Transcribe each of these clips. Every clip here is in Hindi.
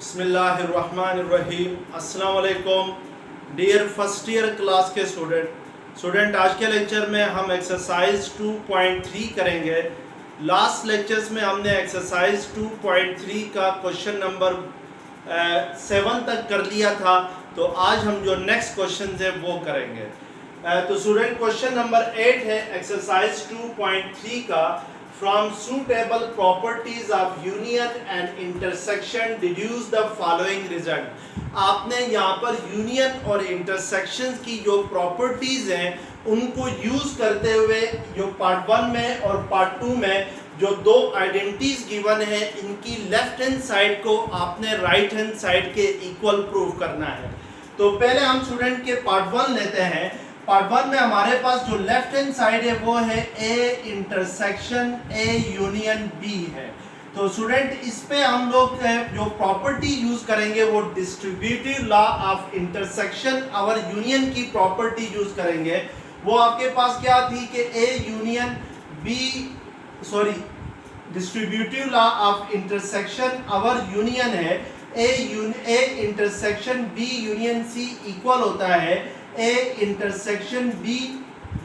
बिस्मिल्लाहिर्रहमानिर्रहीम। अस्सलाम वालेकुम डियर फर्स्ट ईयर क्लास के स्टूडेंट आज के लेक्चर में हम एक्सरसाइज 2.3 करेंगे। लास्ट लेक्चर्स में हमने एक्सरसाइज 2.3 का क्वेश्चन नंबर 7 तक कर लिया था, तो आज हम जो नेक्स्ट क्वेश्चन है वो करेंगे। तो स्टूडेंट क्वेश्चन नंबर 8 है एक्सरसाइज 2.3 का। From suitable properties of union and intersection deduce the following result। आपने यहाँ पर यूनियन और इंटरसेक्शन की जो प्रॉपर्टीज हैं उनको यूज करते हुए जो पार्ट 1 में और पार्ट 2 में जो दो आइडेंटिटीज गिवन है, इनकी लेफ्ट हैंड साइड को आपने राइट हैंड साइड के इक्वल प्रूव करना है। तो पहले हम स्टूडेंट के पार्ट 1 लेते हैं। पार्ट 1 में हमारे पास जो लेफ्ट हैंड साइड है वो है A intersection A union B है। तो स्टूडेंट इस पे हम लोग जो प्रॉपर्टी यूज करेंगे वो डिस्ट्रीब्यूटिव लॉ ऑफ इंटरसेक्शन और यूनियन की प्रॉपर्टी यूज करेंगे। वो आपके पास क्या थी कि A union B distributive law of intersection और यूनियन है A intersection B union C equal होता है A intersection B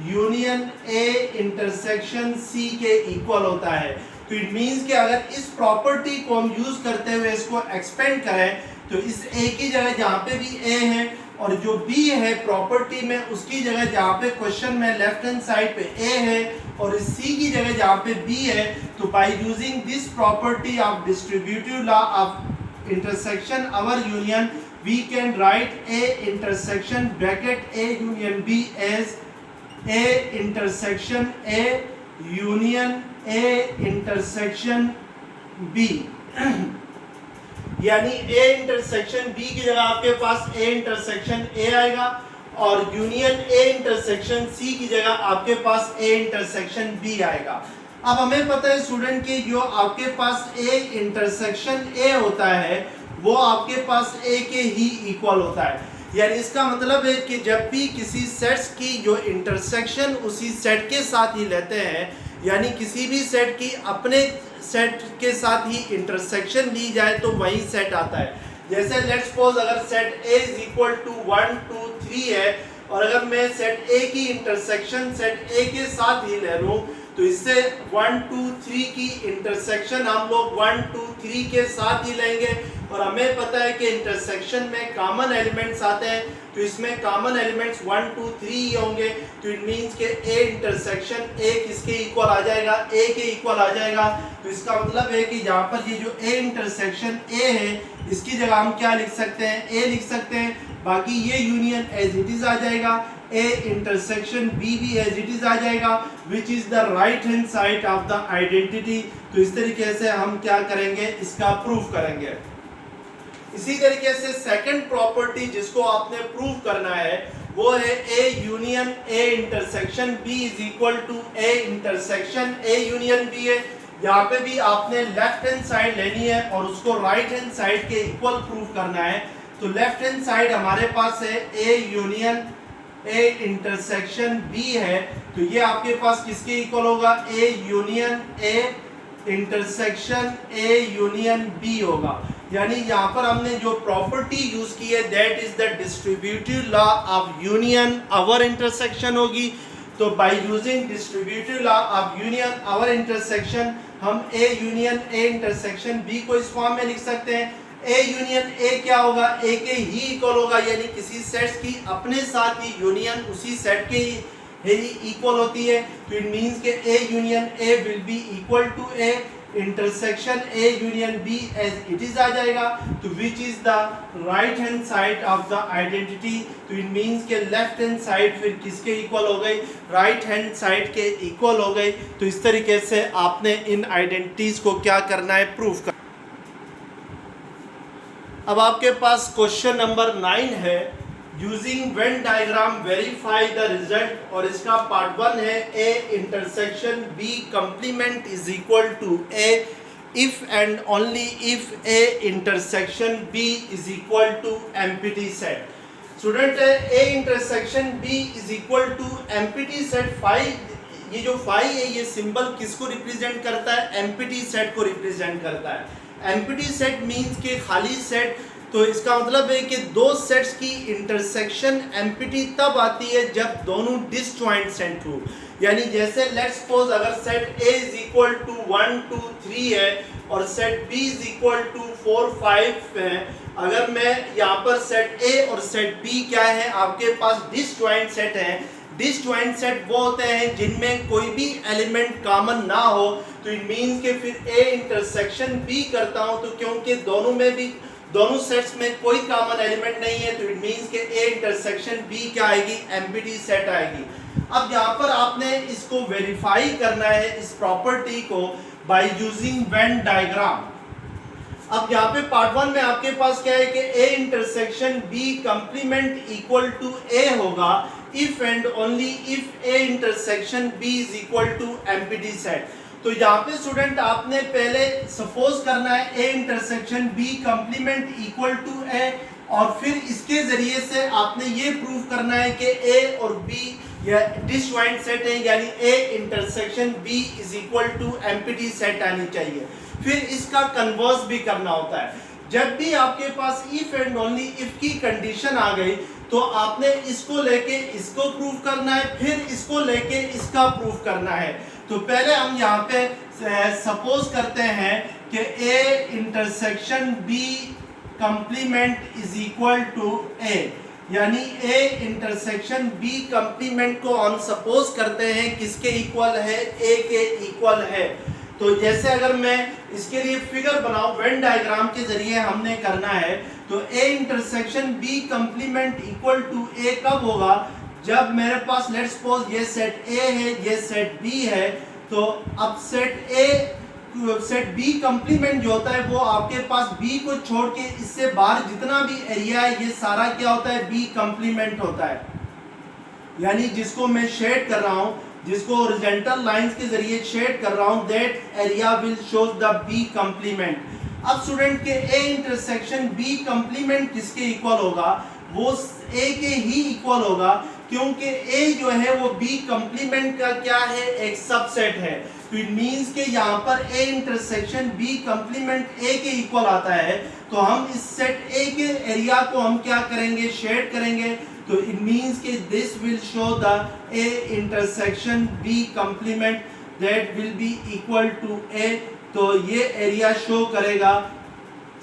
union A intersection C के इक्वल होता है। तो इट मींस कि अगर इस प्रॉपर्टी को हम यूज करते हुए इसको एक्सपेंड करें तो इस ए की जगह जहाँ पे भी ए है और जो बी है प्रॉपर्टी में उसकी जगह जहाँ पे क्वेश्चन में लेफ्ट हैंड साइड पे ए है और इस सी की जगह जहाँ पे बी है, तो by using this property of distributive law of intersection और union we can write A intersection bracket A union B as A intersection A union A intersection B यानी A intersection B की जगह आपके पास A intersection A आएगा और यूनियन A intersection C की जगह आपके पास A intersection B आएगा। अब हमें पता है स्टूडेंट कि जो आपके पास A intersection A होता है वो आपके पास ए के ही इक्वल होता है। यानी इसका मतलब है कि जब भी किसी सेट्स की जो इंटरसेक्शन उसी सेट के साथ ही लेते हैं, यानी किसी भी सेट की अपने सेट के साथ ही इंटरसेक्शन ली जाए तो वही सेट आता है। जैसे लेट्स सपोज अगर set A is equal to 1 2 3 है और अगर मैं सेट ए की इंटरसेक्शन सेट ए के साथ ही ले लूँ तो इससे 1 2 3 की इंटरसेक्शन हम लोग 1 2 3 के साथ ही लेंगे और हमें पता है कि इंटरसेक्शन में कॉमन एलिमेंट्स आते हैं, तो इसमें कॉमन एलिमेंट्स 1 2 3 ही होंगे। तो इट मींस के ए इंटरसेक्शन ए किसके इक्वल आ जाएगा, ए के इक्वल आ जाएगा। तो इसका मतलब है कि यहाँ पर ये जो ए इंटरसेक्शन ए है इसकी जगह हम क्या लिख सकते हैं, ए लिख सकते हैं, बाकी ये यूनियन एज इट इज आ जाएगा, ए इंटरसेक्शन बी भी एज इट इज आ जाएगा, विच is the right hand side of the identity. तो इस तरीके से हम क्या करेंगे, इसका प्रूफ करेंगे। इसी तरीके से सेकंड प्रॉपर्टी जिसको आपने प्रूव करना है वो है A union A intersection B is equal to A intersection A union B है। यहाँ पे भी आपने लेफ्ट हैंड साइड लेनी है और उसको राइट हैंड साइड के इक्वल प्रूव करना है। तो लेफ्ट हैंड साइड हमारे पास है A union A intersection B है, तो ये आपके पास किसके इक्वल होगा, A union A intersection A union B होगा। यानी यहाँ पर हमने जो प्रॉपर्टी यूज की है that is the distributive law of union or intersection होगी। तो by using distributive law of union or intersection हम A union A intersection B को इस फॉर्म में लिख सकते हैं। ए यूनियन ए क्या होगा, ए के ही इक्वल होगा, यानी किसी सेट्स की अपने साथ ही यूनियन उसी सेट के ही इक्वल होती है। तो इट मींस के A union A will be equal to A intersection A union B as it is आ जाएगा। तो which is the right hand side of the identity. तो इट मींस के लेफ्ट हैंड साइड फिर किसके इक्वल हो गई, राइट हैंड साइड के इक्वल हो गई। तो इस तरीके से आपने इन आइडेंटिटीज को क्या करना है, प्रूफ कर। अब आपके पास क्वेश्चन नंबर 9 है, using Venn diagram verify the result, और इसका पार्ट 1 है A intersection B complement is equal to A if and only if A intersection B is equal to empty set. Student A intersection B is equal to empty set phi, ये जो फाई है ये सिंबल किसको रिप्रेजेंट करता है, एम्प्टी सेट को रिप्रेजेंट करता है। एम्प्टी सेट मीन्स के खाली सेट, तो इसका मतलब है कि दो सेट्स की इंटरसेक्शन एम्प्टी तब आती है जब दोनों डिसजॉइंट सेट हो। यानी जैसे लेट्स सपोज अगर set A is equal to 1 2 3 है और set B is equal to 4 5 है, अगर मैं यहाँ पर सेट A और सेट B क्या है आपके पास डिसजॉइंट सेट है। डिसजॉइंट सेट वो होते हैं जिनमें कोई भी एलिमेंट कॉमन ना हो, तो इट मीन्स के फिर A इंटरसेक्शन B करता हूँ, तो क्योंकि दोनों सेट्स में कोई कॉमन एलिमेंट नहीं है, तो इट मीन्स के A इंटरसेक्शन B क्या आएगी, एम्प्टी सेट आएगी। अब यहाँ पर आपने इसको वेरीफाई करना है इस प्रॉपर्टी को बाय यूजिंग वेन डायग्राम। अब यहाँ पे पार्ट 1 में आपके पास क्या है कि A intersection B complement equal to A होगा if and only if A intersection B is equal to empty set. तो यहाँ पे स्टूडेंट आपने पहले सपोज करना है A intersection B complement equal to A, और फिर इसके जरिए से आपने ये प्रूव करना है कि A और B या डिसजॉइंट सेट है, यानी A intersection B is equal to empty set आनी चाहिए। फिर इसका कन्वर्स भी करना होता है। जब भी आपके पास इफ एंड ओनली इफ की कंडीशन आ गई तो आपने इसको लेके इसको प्रूव करना है, फिर इसको लेके इसका प्रूव करना है। तो पहले हम यहाँ पे सपोज करते हैं कि A intersection B complement is equal to A, यानी A इंटरसेक्शन B कंप्लीमेंट को हम सपोज करते हैं किसके इक्वल है, A के इक्वल है। तो जैसे अगर मैं इसके लिए फिगर बनाऊं वेन डायग्राम के जरिए हमने करना है, तो A intersection B complement equal to A कब होगा, जब मेरे पास लेट्स सपोज ये सेट A है ये सेट B है। तो अब सेट B कंप्लीमेंट जो होता है वो आपके पास B को छोड़ के इससे बाहर जितना भी एरिया है ये सारा क्या होता है, B कंप्लीमेंट होता है। यानी जिसको मैं शेड कर रहा हूँ, जिसको हॉरिजॉन्टल लाइंस के जरिए शेड कर रहा हूँ, that area will shows the B complement. अब स्टूडेंट के A इंटरसेक्शन B कंप्लीमेंट किसके इक्वल होगा, वो A के ही इक्वल होगा, क्योंकि A जो है वो B कंप्लीमेंट का क्या है, एक सबसेट है। तो इट मींस के यहाँ पर A intersection B complement A के इक्वल आता है, तो हम इस सेट A के एरिया को हम क्या करेंगे, शेड करेंगे। तो इट मींस के this will show the A intersection B complement that will be equal to A। तो ये एरिया शो करेगा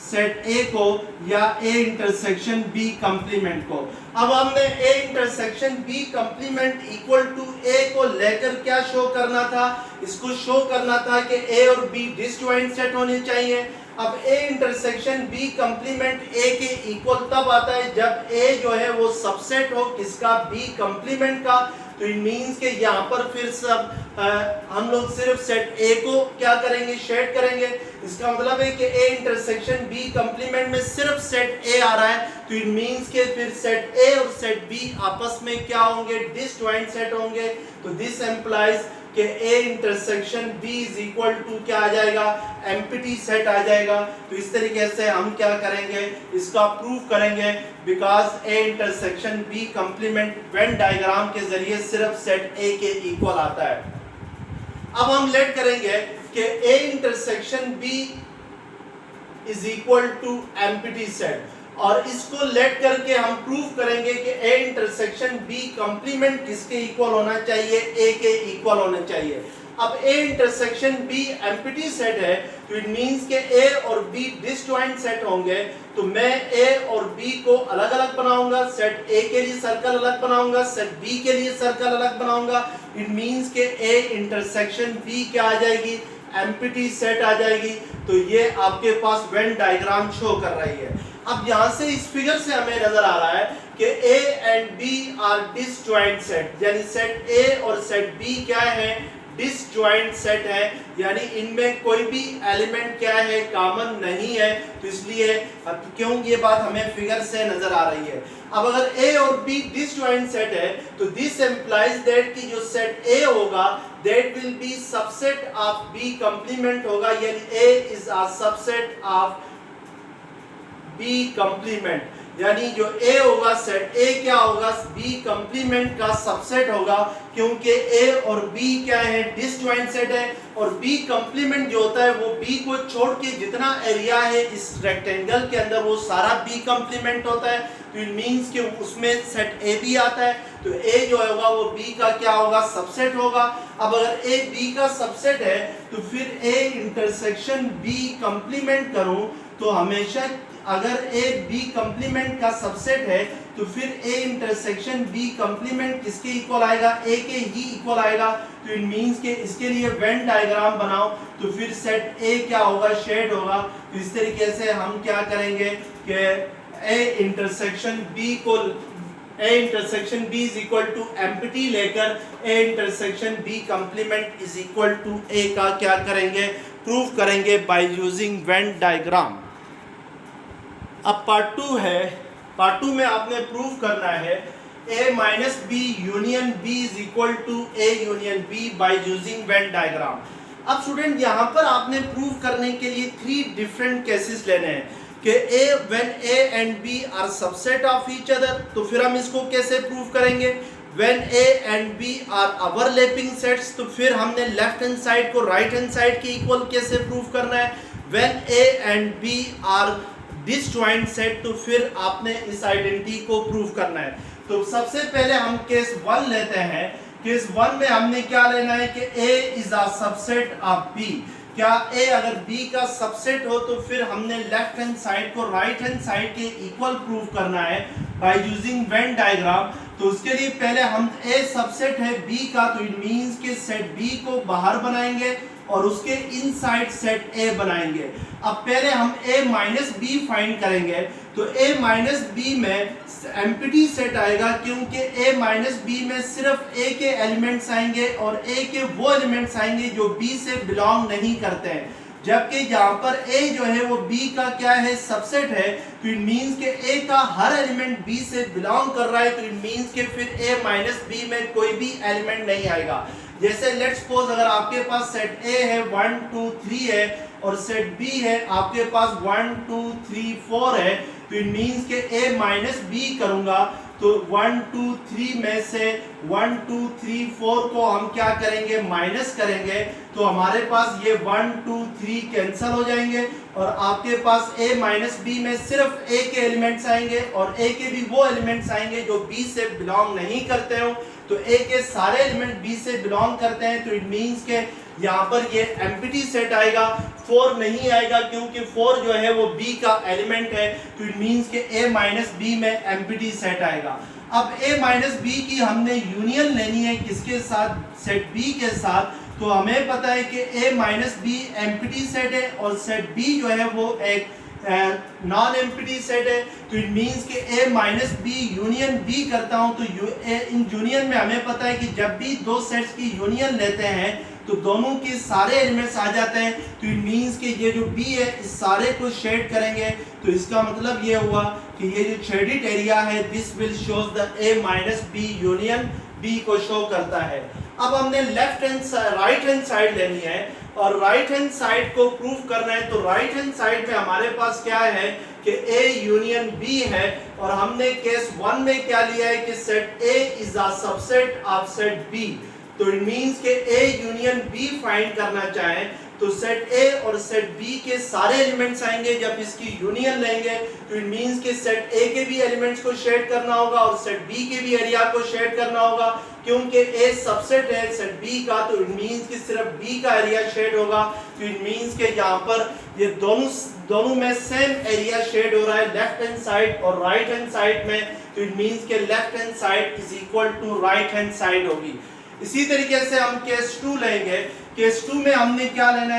सेट A को या A इंटरसेक्शन B कंप्लीमेंट को। अब हमने A intersection B complement equal to A को लेकर क्या शो करना था, इसको शो करना था कि A और B डिसजॉइंट सेट होने चाहिए। अब A intersection B complement A के इक्वल तब आता है जब A जो है वो सबसेट हो किसका, B कंप्लीमेंट का। तो इट मींस के यहाँ पर फिर सब हम लोग सिर्फ सेट A को क्या करेंगे, शेड करेंगे। इसका मतलब है कि A इंटरसेक्शन B कंप्लीमेंट में सिर्फ सेट A आ रहा है, तो इट मींस के फिर सेट A और सेट B आपस में क्या होंगे, डिसजॉइंट सेट होंगे। तो दिस एम्प्लाइज कि A intersection B is equal to क्या आ जाएगा, एम्प्टी सेट आ जाएगा। तो इस तरीके से हम क्या करेंगे, इसका प्रूव करेंगे, because A intersection B complement Venn diagram के जरिए सिर्फ सेट A के इक्वल आता है। अब हम लेट करेंगे कि A intersection B is equal to empty set, और इसको लेट करके हम प्रूव करेंगे कि A इंटरसेक्शन B कंप्लीमेंट किसके इक्वल होना चाहिए, A के इक्वल होना चाहिए। अब A intersection B empty set है, तो इट मींस के A और B डिसजॉइंट सेट होंगे। तो मैं A और B को अलग अलग बनाऊंगा, सेट A के लिए सर्कल अलग बनाऊंगा, सेट B के लिए सर्कल अलग बनाऊंगा। इट मींस के A इंटरसेक्शन B क्या आ जाएगी, एम्प्टी सेट आ जाएगी। तो ये आपके पास वेन डायग्राम शो कर रही है। अब यहाँ से इस फिगर से हमें नजर आ रहा है कि A and B are disjoint set, यानी सेट A और सेट B क्या है, डिसजॉइंट सेट है, यानी इनमें कोई भी एलिमेंट क्या है, कॉमन नहीं है। तो इसलिए क्यों ये बात हमें फिगर से नजर आ रही है। अब अगर A और B डिसजॉइंट सेट है, तो दिस एम्प्लाइज दैट कि जो सेट A होगा that will B subset of B complement होगा, यानी A is a subset of B complement. यानी जो ए होगा सेट ए क्या होगा, बी कंप्लीमेंट का सबसेट होगा, क्योंकि ए और बी क्या है, डिसजॉइंट सेट है, और बी कंप्लीमेंट जो होता है वो बी को छोड़ के जितना एरिया है इस रेक्टेंगल के अंदर वो सारा बी कंप्लीमेंट होता है। तो इट मींस कि उसमें सेट ए भी आता है, तो ए जो होगा वो बी का क्या होगा, सबसेट होगा। अब अगर ए बी का सबसेट है तो फिर ए इंटरसेक्शन बी कंप्लीमेंट करूं तो हमेशा अगर ए बी कंप्लीमेंट का सबसेट है तो फिर ए इंटरसेक्शन बी कंप्लीमेंट किसके इक्वल आएगा, ए के ही इक्वल आएगा। तो इट मींस के इसके लिए वेन डायग्राम बनाओ तो फिर सेट ए क्या होगा, शेड होगा। तो इस तरीके से हम क्या करेंगे कि ए इंटरसेक्शन बी को A intersection B is equal to empty लेकर A intersection B complement is equal to A का क्या करेंगे, प्रूव करेंगे बाय यूजिंग वेन डायग्राम। अब पार्ट 2 है, पार्ट 2 में आपने प्रूव करना है a minus B union b is equal to a union b by using Venn diagram. अब स्टूडेंट यहाँ पर आपने प्रूव करने के लिए 3 डिफरेंट केसेस लेने हैं कि a when a and b are subset of each other. तो फिर हम इसको कैसे प्रूव करेंगे, when a and b are overlapping sets, तो फिर हमने लेफ्ट हैंड साइड को राइट हैंड साइड के इक्वल कैसे प्रूव करना है, when a and b are disjoint set, तो फिर आपने इस आइडेंटिटी को प्रूव करना है। तो सबसे पहले हम केस 1 लेते हैं। केस 1 में हमने क्या लेना है कि a is a subset of b। क्या a अगर b का सबसेट हो तो फिर हमने लेफ्ट हैंड साइड को राइट हैंड साइड के इक्वल प्रूव करना है बाय यूजिंग वेन डायग्राम। तो उसके लिए पहले हम a सबसेट है b का, तो इट मींस के सेट b को बाहर बनाएंगे और उसके इनसाइड सेट a बनाएंगे। अब पहले हम a माइनस बी फाइंड करेंगे, तो a माइनस बी में एम्प्टी सेट आएगा, क्योंकि a माइनस बी में सिर्फ a के एलिमेंट्स आएंगे और a के वो एलिमेंट्स आएंगे जो b से बिलोंग नहीं करते हैं। जबकि यहाँ पर a जो है वो b का क्या है, सबसेट है। तो इट मींस के a का हर एलिमेंट b से बिलोंग कर रहा है, तो इट मींस के फिर a माइनस बी में कोई भी एलिमेंट नहीं आएगा। जैसे लेट्स सपोज अगर आपके पास सेट A है 1 2 3 है और सेट B है आपके पास 1 2 3 4 है, तो इट मींस के A माइनस बी करूंगा तो 1 2 3 में से 1 2 3 4 को हम क्या करेंगे, माइनस करेंगे, तो हमारे पास ये 1 2 3 कैंसिल हो जाएंगे और आपके पास A माइनस बी में सिर्फ A के एलिमेंट्स आएंगे और A के भी वो एलिमेंट्स आएंगे जो B से बिलोंग नहीं करते हो। तो A के सारे एलिमेंट B से बिलोंग करते हैं, तो इट मींस के यहाँ पर ये एम्प्टी सेट आएगा, 4 नहीं आएगा क्योंकि 4 जो है वो B का एलिमेंट है। तो इट मींस के A माइनस बी में एम्प्टी सेट आएगा। अब A माइनस बी की हमने यूनियन लेनी है किसके साथ, सेट B के साथ। तो हमें पता है कि A minus B empty set है और सेट B जो है वो एक नॉन एम्प्टी सेट है। तो इट मींस कि A minus B union B करता हूं तो इन यूनियन में हमें पता है कि जब भी दो सेट्स की यूनियन लेते हैं तो दोनों के सारे एलिमेंट्स आ जाते हैं। तो इट मींस कि ये जो B है इस सारे को शेड करेंगे, तो इसका मतलब ये हुआ कि ये जो शेडेड एरिया है this will shows the A minus B union B को शो करता है। अब हमने left hand right hand side लेनी है और राइट हैंड साइड को प्रूव करना है। तो राइट हैंड साइड में हमारे पास क्या है कि A यूनियन B है और हमने केस 1 में क्या लिया है कि set A is a subset of set B। तो इट मींस के A यूनियन B फाइंड करना चाहें तो सेट A और सेट B के सारे एलिमेंट्स आएंगे। जब इसकी यूनियन लेंगे तो इट मींस के सेट A के भी एलिमेंट्स को शेड करना होगा और सेट B के भी एरिया को शेड करना होगा, क्योंकि A सबसेट है सेट B का। तो इट मींस कि सिर्फ B का एरिया शेड होगा। तो इट मींस के यहाँ पर ये दोनों में सेम एरिया शेड हो रहा है लेफ्ट हैंड साइड और राइट हैंड साइड में। तो इट मींस के left hand side is equal to right hand side होगी। इसी तरीके से हम केस 2 लेंगे। केस 2 में हमने क्या लेना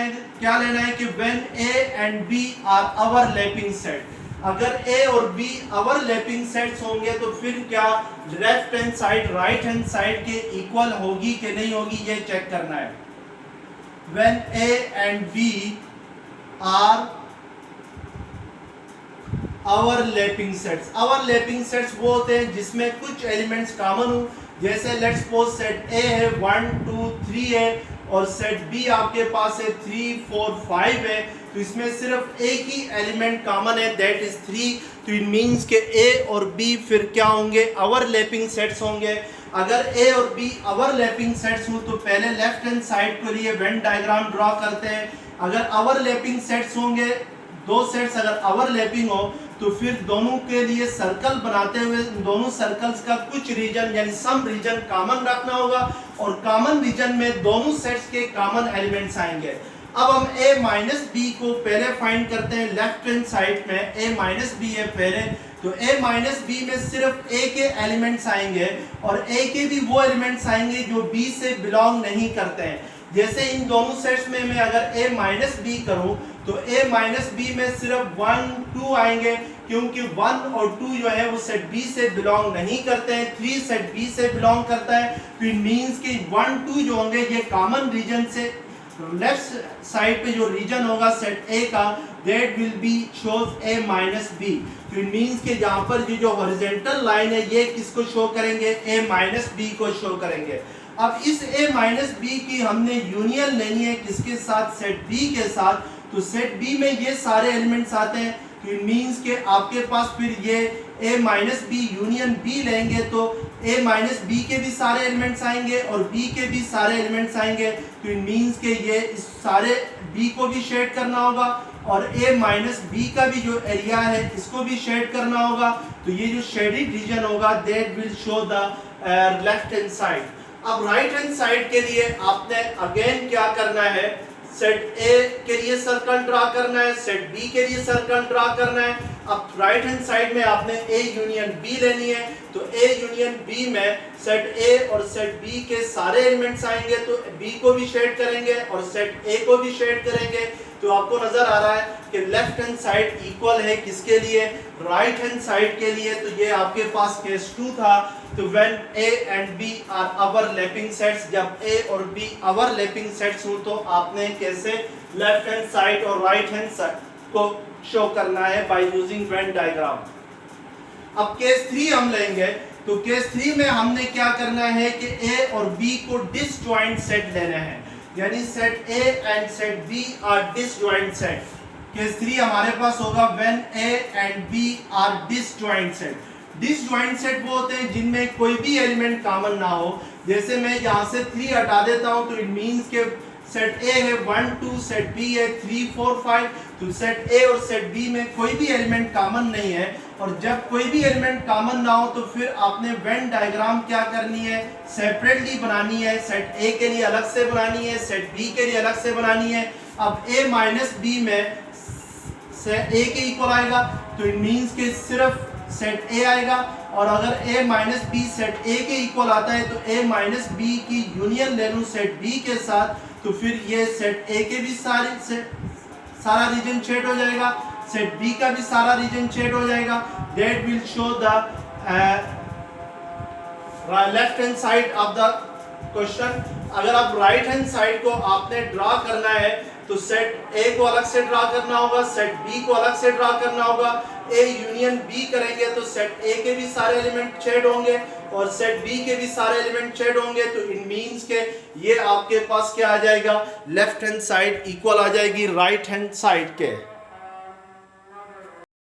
है कि when A and B are overlapping set. अगर A और B ओवरलैपिंग सेट्स होंगे तो फिर क्या left hand side right hand side के इक्वल होगी कि नहीं होगी, ये चेक करना है। When A and B are overlapping sets वो होते हैं जिसमें कुछ एलिमेंट्स कॉमन हो। जैसे लेट्स सपोज सेट A है 1 2 3 है और सेट बी आपके पास है 3 4 5 है, तो इसमें सिर्फ एक ही एलिमेंट कॉमन है, दैट इज 3। तो इट मींस के ए और बी फिर क्या होंगे, ओवरलैपिंग सेट्स होंगे। अगर ए और बी ओवरलैपिंग सेट्स हो तो पहले लेफ्ट हैंड साइड के लिए वेन डायग्राम ड्रॉ करते हैं। अगर ओवरलैपिंग सेट्स होंगे, दो सेट्स अगर ओवरलैपिंग हो तो फिर दोनों के लिए सर्कल बनाते हुए दोनों सर्कल्स का कुछ रीजन यानी सम रीजन कॉमन रखना होगा, और कॉमन रीजन में दोनों सेट्स के कॉमन एलिमेंट्स आएंगे। अब हम a माइनस बी को पहले फाइंड करते हैं। लेफ्ट हैंड साइड में a माइनस बी है पहले, तो a माइनस बी में सिर्फ a के एलिमेंट्स आएंगे और a के भी वो एलिमेंट्स आएंगे जो b से बिलोंग नहीं करते हैं। जैसे इन दोनों सेट्स में मैं अगर a माइनस बी करूं तो a माइनस बी में सिर्फ 1 2 आएंगे, क्योंकि 1 और 2 जो है वो सेट b से बिलोंग नहीं करते हैं। 3 सेट b से बिलोंग करता है, तो इट मींस कि 1 2 जो होंगे ये कॉमन रीजन से लेफ्ट साइड पे जो रीजन होगा सेट ए का, that will be shows a minus B. तो इट मींस कि यहाँ पर ये जो हॉरिजॉन्टल लाइन है ये किसको शो करेंगे, a माइनस बी को शो करेंगे। अब इस a माइनस बी की हमने यूनियन लेनी है किसके साथ, सेट b के साथ। तो सेट b में ये सारे एलिमेंट्स आते हैं, तो इट मींस कि आपके पास फिर ये a minus B union b लेंगे तो a माइनस बी के भी सारे एलिमेंट्स आएंगे और b के भी सारे एलिमेंट्स आएंगे। तो इट मींस कि ये इस सारे b को भी शेड करना होगा और a माइनस बी का भी जो एरिया है इसको भी शेड करना होगा। तो ये जो शेडिड रीजन होगा that will show the left hand side. अब राइट हैंड साइड के लिए आपने अगेन क्या करना है, सेट ए के लिए सर्कल ड्रा करना है, सेट बी के लिए सर्कल ड्रा करना है। अब राइट हैंड साइड में आपने ए यूनियन बी लेनी है, तो ए यूनियन बी में सेट ए और सेट बी के सारे एलिमेंट्स आएंगे, तो बी को भी शेड करेंगे और सेट ए को भी शेड करेंगे। तो आपको नजर आ रहा है कि लेफ्ट हैंड साइड इक्वल है किसके लिए, राइट हैंड साइड के लिए। तो ये आपके पास केस 2 था। तो when a and b are overlapping sets, जब a और b ओवरलैपिंग सेट्स हो तो आपने कैसे लेफ्ट हैंड साइड और राइट हैंड साइड को शो करना है बाय यूजिंग वेन डायग्राम। अब केस 3 हम लेंगे, तो केस 3 में हमने क्या करना है कि a और b को डिसजॉइंट सेट लेना है, यानी set a and set b are disjoint set. Case 3 हमारे पास होगा when a and b are disjoint set. Disjoint set वो होते हैं जिनमें कोई भी एलिमेंट कॉमन ना हो। जैसे मैं यहाँ से 3 हटा देता हूँ तो इट मींस के सेट A है 1 2, सेट B है 3 4 5। तो सेट A और सेट B में कोई भी एलिमेंट कॉमन नहीं है, और जब कोई भी एलिमेंट कॉमन ना हो तो फिर आपने वेन डायग्राम क्या करनी है, सेपरेटली बनानी है। सेट A के लिए अलग से बनानी है, सेट B के लिए अलग से बनानी है। अब A माइनस बी में सेट A के इक्वल आएगा, तो इट मींस के सिर्फ सेट A आएगा, और अगर A minus B set A के इक्वल आता है तो A माइनस बी की यूनियन ले लूँ सेट B के साथ, तो फिर ये सेट A के भी सारा रीजन शेड हो जाएगा, सेट B का भी सारा रीजन शेड हो जाएगा। That will show the left hand side of the question. अगर आप राइट हैंड साइड को आपने ड्रा करना है तो सेट A को अलग से ड्रा करना होगा, सेट B को अलग से ड्रा करना होगा। A यूनियन B करेंगे तो सेट A के भी सारे एलिमेंट शेड होंगे और सेट B के भी सारे एलिमेंट शेड होंगे। तो इट मींस के ये आपके पास क्या आ जाएगा, लेफ्ट हैंड साइड इक्वल आ जाएगी राइट हैंड साइड के।